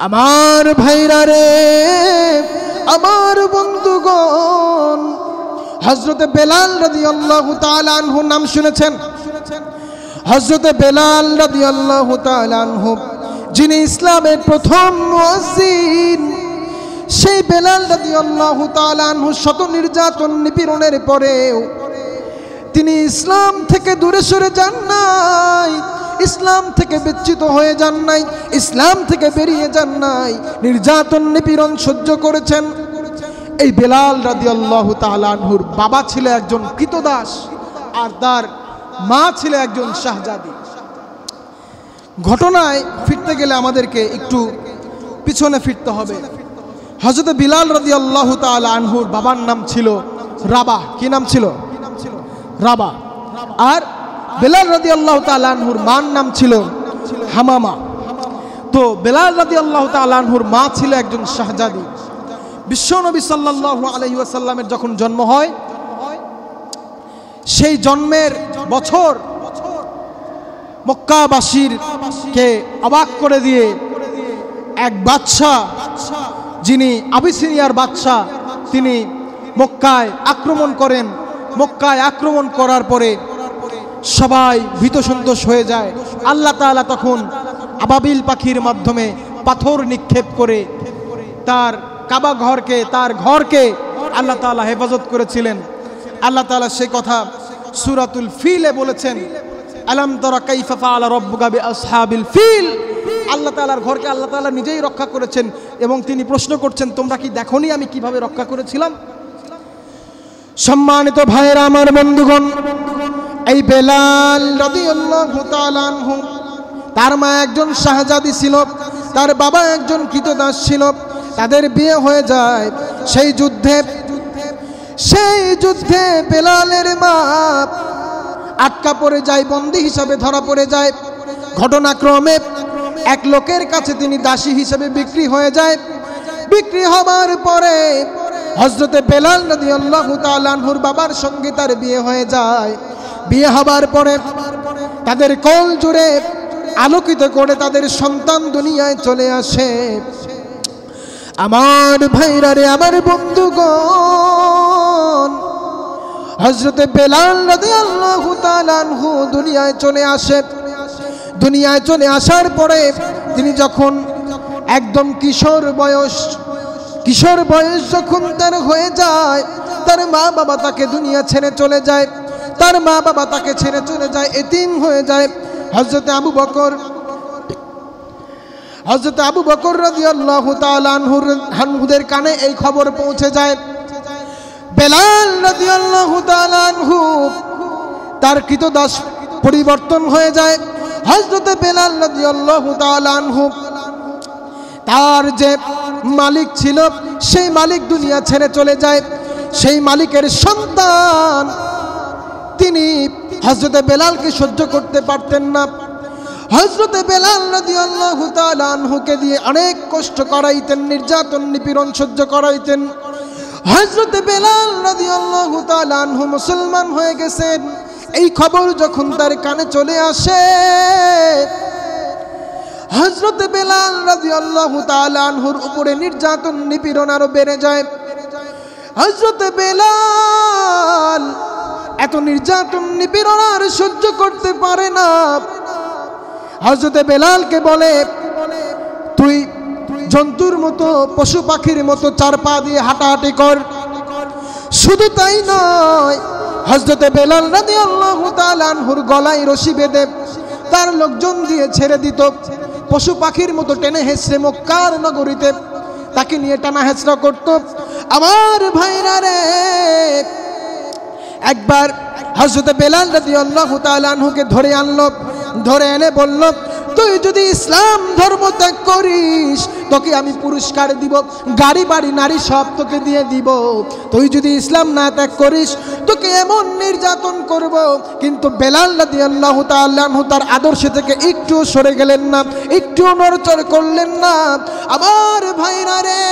আমার ভাইরা রে, আমার বন্ধুগণ, হযরতে বেলাল রাদিয়াল্লাহু তাআলা আনহু নাম শুনেছেন? হযরতে বেলাল রাদিয়াল্লাহু তাআলা আনহু যিনি ইসলামের প্রথম মুয়াজ্জিন, সেই বেলাল রাদিয়াল্লাহু তাআলা আনহু শত নির্যাতন নিপীড়নের পরেও তিনি ইসলাম থেকে দূরে সরে যান নাই, ইসলাম থেকে বিচ্যুত হয়ে যান নাই, ইসলাম থেকে বেরিয়ে যান নাই, নির্যাতন নিপীড়ন সহ্য করেছেন। এই বেলাল রাদিয়াল্লাহু তাআলা আনহুর বাবা ছিল একজন কৃতদাস আর তার মা ছিল একজন শাহজাদি। ঘটনায় ফিরতে গেলে আমাদেরকে একটু পিছনে ফিরতে হবে। হযরত বিলাল রাদিয়াল্লাহু তাআলা আনহুর বাবার নাম ছিল রাবাহ। কি নাম ছিল? রাবাহ। আর বেলাল রাদিয়াল্লাহু তাআলা আনহুর মার নাম ছিল হামামা। তো বেলাল রাদিয়াল্লাহু তাআলা আনহুর মা ছিল একজন শাহজাদি। বিশ্বনবী সাল্লাল্লাহু আলাইহি ওয়াসাল্লামের যখন জন্ম হয়, সেই জন্মের বছর মক্কাবাসীরকে অবাক করে দিয়ে এক বাদশা, যিনি আবিসিনিয়ার বাদশা, তিনি মক্কায় আক্রমণ করেন। মক্কায় আক্রমণ করার পরে সবাই ভীত সন্তোষ হয়ে যায়। আল্লাহ তাআলা তখন আবাবিল পাখির মাধ্যমে পাথর নিক্ষেপ করে তার কাবা ঘরকে, তার ঘরকে আল্লাহ তাআলা হেফাজত করেছিলেন। আল্লাহ তাআলা সেই কথা সূরাতুল ফিলে বলেছেন, আলাম তারা কাইফা ফাআলা রাব্বুকা বিআসহাবিল ফিল। আল্লাহ তাআলার ঘরকে আল্লাহ তাআলা নিজেই রক্ষা করেছেন এবং তিনি প্রশ্ন করছেন, তোমরা কি দেখোনি আমি কিভাবে রক্ষা করেছিলাম? সম্মানিত ভাইরা, আমার বন্ধুগণ, এই বেলাল রাদিয়াল্লাহু তাআলা আনহু, তার মা একজন শাহজাদি ছিল, তার বাবা একজন কৃতদাস ছিল। তাদের বিয়ে হয়ে যায়। সেই যুদ্ধে বেলালের মা আটকা পড়ে যায়, বন্দী হিসাবে ধরা পড়ে যায়। ঘটনাক্রমে এক লোকের কাছে তিনি দাসী হিসেবে বিক্রি হয়ে যায়। বিক্রি হবার পরে হযরতে বেলাল রাদিয়াল্লাহু তাআলা আনহুর বাবার সঙ্গে তার বিয়ে হয়ে যায়। বিয়ে হবার পরে তাদের কোল জুড়ে আলোকিত করে তাদের সন্তান দুনিয়ায় চলে আসে। আমার ভাইরা রে, আমার বন্ধুগণ, হযরতে বেলাল রাদিয়াল্লাহু তাআলা আনহু দুনিয়ায় চলে আসে। দুনিয়ায় চলে আসার পরে তিনি যখন একদম কিশোর বয়স যখন তার হয়ে যায়, তার মা বাবা তাকে দুনিয়া ছেড়ে চলে যায়। তার মা বাবা তাকে ছেড়ে চলে যায়, এতিম হয়ে যায়। হযরতে আবু বকর রাদিয়াল্লাহু তাআলা আনহুদের কানে এই খবর পৌঁছে যায়। বেলাল রাদিয়াল্লাহু তাআলা আনহু তার কৃতদাস পরিবর্তন হয়ে যায়। হযরতে বেলাল রাদিয়াল্লাহু তাআলা আনহু তার যে মালিক ছিল, সেই মালিক দুনিয়া ছেড়ে চলে যায়। সেই মালিকের সন্তান তিনি হযরতে বেলালকে সহ্য করতে পারতেন না। হযরতে বেলাল রাদিয়াল্লাহু তাআলা আনহুকে দিয়ে অনেক কষ্ট করাইতেন, নির্যাতন নিপীড়ন সহ্য করাইতেন। হযরতে বেলাল রাদিয়াল্লাহু তাআলা আনহু মুসলমান হয়ে গেছেন, এই খবর যখন তার কানে চলে আসে, হযরতে বেলাল রাদিয়াল্লাহু তাআলা আনহুর উপরে নির্যাতন নিপীড়ন আরো বেড়ে যায়। হযরতে বেলাল এত নির্যাতন নিপীড়ন আর সহ্য করতে পারে না। হযরতে বেলালকে বলে, তুই জন্তুর মতো, পশু পাখির মতো চার পা দিয়ে হাঁটাহাঁটি কর। শুধু তাই নয়, হযরতে বেলাল রাদিয়াল্লাহু তাআলা আনহুর গলায় রশি বেঁধে তার লোকজন দিয়ে ছেড়ে দিত। পশু পাখির মতো টেনে হেঁচড়ে মক্কার নগরীতে তাকে নিয়ে টানা হেঁচড়া করত। আমার ভাইরা রে, একবার হযরতে বেলাল রাদিয়াল্লাহু তাআলা আনহুকে ধরে আনলো। ধরে এনে বলল, তুই যদি ইসলাম ধর্ম ত্যাগ করিস তোকে আমি পুরস্কার দিব, গাড়ি বাড়ি নারী সব তোকে দিয়ে দিব। তুই যদি ইসলাম না ত্যাগ করিস তোকে এমন নির্যাতন করব। কিন্তু বেলাল রাদিয়াল্লাহু তাআলা আনহু তার আদর্শ থেকে একটু সরে গেলেন না, একটু নড়চড় করলেন না। আমার ভাইরা রে,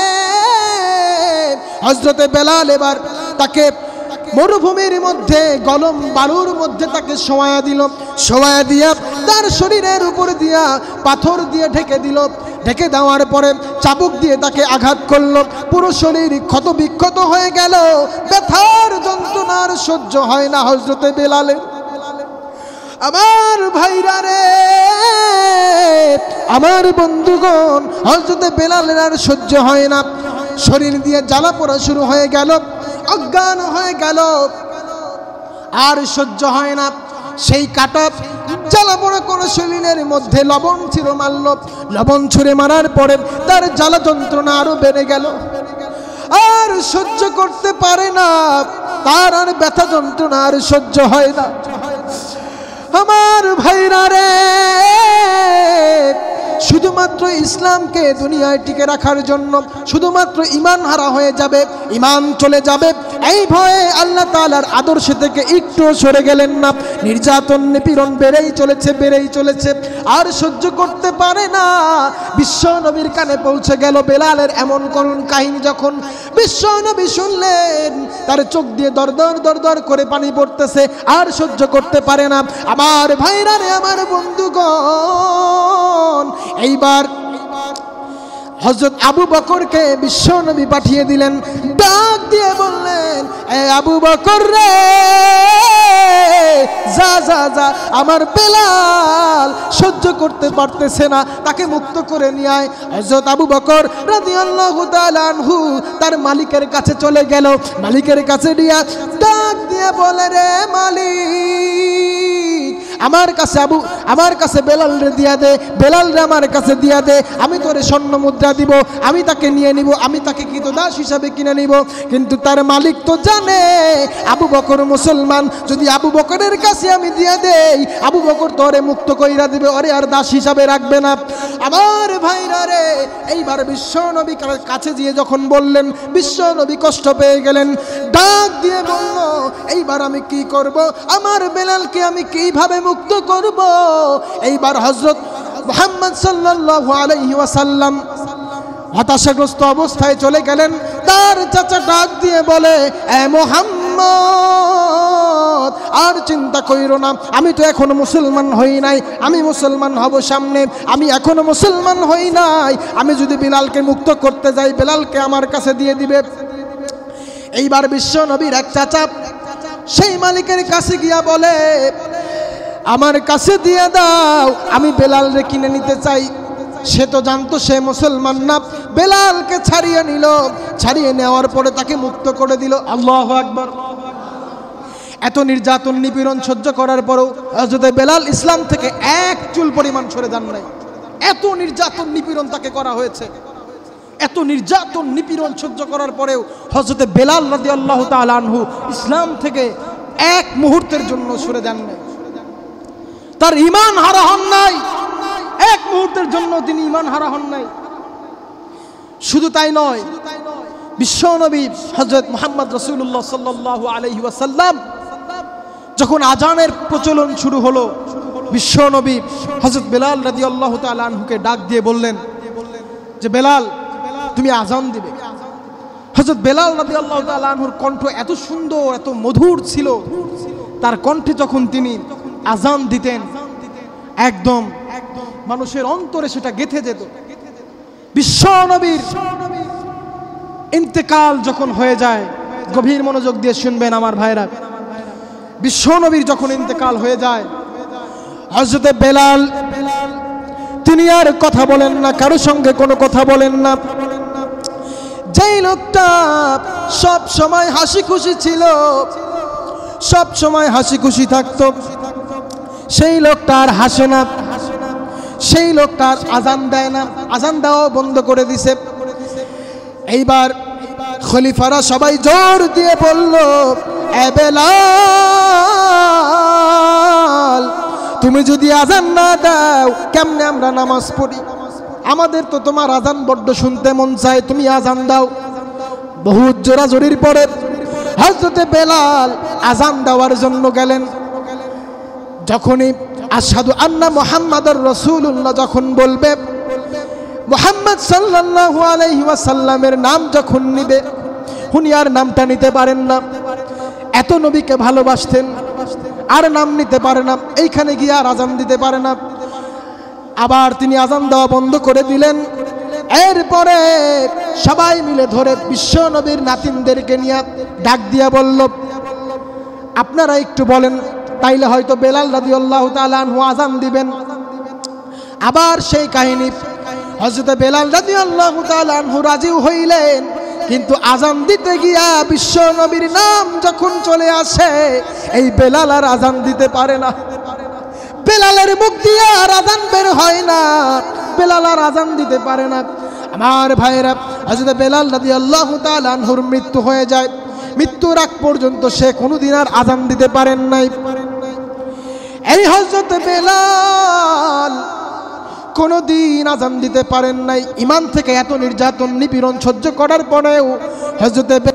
হযরতে বেলাল এবার তাকে মরুভূমির মধ্যে গলম বালুর মধ্যে তাকে শোয়া দিল। শোয়া দিয়া তার শরীরের উপর দিয়া পাথর দিয়ে ঢেকে দিল। ঢেকে দেওয়ার পরে চাবুক দিয়ে তাকে আঘাত করলো, পুরো শরীর ক্ষত বিক্ষত হয়ে গেল, ব্যথার যন্ত্রণার সহ্য হয় না হযরতে বেলালের। আমার ভাইরা রে, আমার বন্ধুগণ, হযরতে বেলালের আর সহ্য হয় না, শরীর দিয়ে জ্বালা পোড়া শুরু হয়ে গেল, অজ্ঞান হয়ে গেল, আর সহ্য হয় না। সেই কাটা জ্বালা পোড়া করে শরীরের মধ্যে লবণ ছুঁড়ে মারল, লবণ ছুঁড়ে মারার পরে তার জ্বালা যন্ত্রণা আরো বেড়ে গেল, আর সহ্য করতে পারে না, তার আর ব্যথা যন্ত্রণা আর সহ্য হয় না। আমার ভাইরা রে, শুধুমাত্র ইসলামকে দুনিয়ায় টিকে রাখার জন্য শুধুমাত্র ঈমান হারা হয়ে যাবে, ঈমান চলে যাবে, এই ভয়ে আল্লাহ তাআলার আদর্শ থেকে একটু সরে গেলেন না। নির্যাতন নিপীড়ন বেড়েই চলেছে, আর সহ্য করতে পারে না। বিশ্ব নবীর কানে পৌঁছে গেল বেলালের এমন করুণ কাহিনী। যখন বিশ্ব নবী শুনলেন, তার চোখ দিয়ে দরদর করে পানি পড়তেছে, আর সহ্য করতে পারে না। আমার ভাইরা রে, আমার বন্ধুগণ, এইবার হযরত আবু বকরকে বিশ্ব নবী পাঠিয়ে দিলেন, ডাক দিয়ে বললেন, এ আবু বকর রে, যা যা যা, আমার বেলাল সহ্য করতে পারতেছে না, তাকে মুক্ত করে নিয়ে আয়। হযরত আবু বকর রাদিয়াল্লাহু তাআলা আনহু তার মালিকের কাছে চলে গেল, মালিকের কাছে দিয়া ডাক দিয়ে বলে, রে মালিক, আমার কাছে বেলাল রে দিয়া দে, বেলাল রে আমার কাছে দিয়া দে, আমি তোরে স্বর্ণ মুদ্রা দিব, আমি তাকে নিয়ে নিব, আমি তাকে কৃতদাস হিসাবে কিনে নিব। কিন্তু তার মালিক তো জানে আবু বকর মুসলমান, যদি আবু বকরের কাছে আমি দিয়ে দেই, আবু বকর তোরে মুক্ত কইরা দিবে, ওরে আর দাস হিসাবে রাখবে না। আমার ভাইরা রে, এইবার বিশ্ব নবী কাছে গিয়ে যখন বললেন, বিশ্ব নবী কষ্ট পেয়ে গেলেন, ডাক দিয়ে বলল, এইবার আমি কি করব, আমার বেলালকে আমি কিভাবে মুক্ত করব? এইবার হযরত মুহাম্মদ সাল্লাল্লাহু আলাইহি ওয়াসাল্লাম হতাশাগ্রস্ত অবস্থায় চলে গেলেন। তার চাচা ডাক দিয়ে বলে, এ মুহাম্মদ, আর চিন্তা কইরো না, আমি তো এখনো মুসলমান হই নাই, আমি মুসলমান হব সামনে, আমি এখনো মুসলমান হই নাই, আমি যদি বেলালকে মুক্ত করতে যাই, বেলালকে আমার কাছে দিয়ে দিবে। এইবার বিশ্ব নবীর এক চাচা সেই মালিকের কাছে গিয়া বলে, আমার কাছে দিয়ে দাও, আমি বেলালকে কিনে নিতে চাই। সে তো জানতো সে মুসলমান না, বেলালকে ছাড়িয়ে নিল, ছাড়িয়ে নেওয়ার পরে তাকে মুক্ত করে দিল। আল্লাহু আকবার। এত নির্যাতন নিপীড়ন সহ্য করার পরেও হযরত বেলাল ইসলাম থেকে এক চুল পরিমাণ সরে যান নাই। এত নির্যাতন নিপীড়ন তাকে করা হয়েছে, এত নির্যাতন নিপীড়ন সহ্য করার পরেও হযরত বেলাল রাদিয়াল্লাহু তাআলা আনহু ইসলাম থেকে এক মুহূর্তের জন্য সরে যান নাই। তার ঈমান হারা হন নাই, এক মুহূর্তের জন্য তিনি ঈমান হারা হন নাই। শুধু তাই নয়, বিশ্বনবী হযরত মুহাম্মদ রাসূলুল্লাহ সাল্লাল্লাহু আলাইহি ওয়াসাল্লাম যখন আজানের প্রচলন শুরু হলো, বিশ্বনবী হযরত বেলাল রাদিয়াল্লাহু তাআলা আনহুকে ডাক দিয়ে বললেন যে, বেলাল, তুমি আজান দিবে। হযরত বেলাল রাদিয়াল্লাহু তাআলা আনহুর কণ্ঠ এত সুন্দর, এত মধুর ছিল, তার কণ্ঠে যখন তিনি আজান দিতেন, একদম মানুষের অন্তরে সেটা গেঁথে যেত। বিশ্বনবীর ইন্তেকাল যখন হয়ে যায়, গভীর মনোযোগ দিয়ে শুনবেন আমার ভাইরা, বিশ্বনবীর যখন ইন্তেকাল হয়ে যায়, হযরত বেলাল তিনি আর কথা বলেন না, কারো সঙ্গে কোনো কথা বলেন না। যেই লোকটা সব সময় হাসি খুশি ছিল, সব সময় হাসি খুশি থাকতো, সেই লোকটা আর হাসে না, সেই লোকটা আজান দেয় না, আজান দেওয়া বন্ধ করে দিছে। এইবার খলিফারা সবাই জোর দিয়ে বলল, এ বেলাল, তুমি যদি আজান না দাও, কেমনে আমরা নামাজ পড়ি? আমাদের তো তোমার আজান বড্ড শুনতে মন চায়, তুমি আজান দাও। বহুত জোরাজোরির পরে হযরত বেলাল আজান দেওয়ার জন্য গেলেন। যখনই আশহাদু আন্না মুহাম্মাদুর রাসূলুল্লাহ যখন বলবে, মুহাম্মদ সাল্লাল্লাহু আলাইহি ওয়াসাল্লামের নাম যখন নিবে, উনি আর নামটা নিতে পারেন না। এত নবীকে ভালোবাসতেন, আর নাম নিতে পারে না, এইখানে গিয়ে আর আজান দিতে পারে না। আবার তিনি আজান দেওয়া বন্ধ করে দিলেন। এরপরে সবাই মিলে ধরে বিশ্ব নবীর নাতিনদেরকে নিয়ে ডাক দিয়া বলল, আপনারা একটু বলেন, তাইলে হয়তো বেলাল রাদিয়াল্লাহু তাআলা আনহু আজান দিবেন। আবার সেই কাহিনী, হযরত বেলাল রাদিয়াল্লাহু তাআলা আনহু রাজি হইলেন, কিন্তু আজান দিতে গিয়া বিশ্ব নবীর নাম যখন চলে আসে, এই বেলাল আর আজান দিতে পারে না। বেলালের মুখ দিয়ে আর আজান বের হয় না, বেলাল আর আজান দিতে পারে না। আমার ভাইরা, হযরত বেলাল রাদিয়াল্লাহু তাআলা আনহুর মৃত্যু হয়ে যায়। মৃত্যুর আগ পর্যন্ত সে কোনোদিন আর আজান দিতে পারেন নাই। এই হযরত বেলাল কোনোদিন আজান দিতে পারেন নাই। ইমান থেকে এত নির্যাতন নিপীড়ন সহ্য করার পরেও হযরত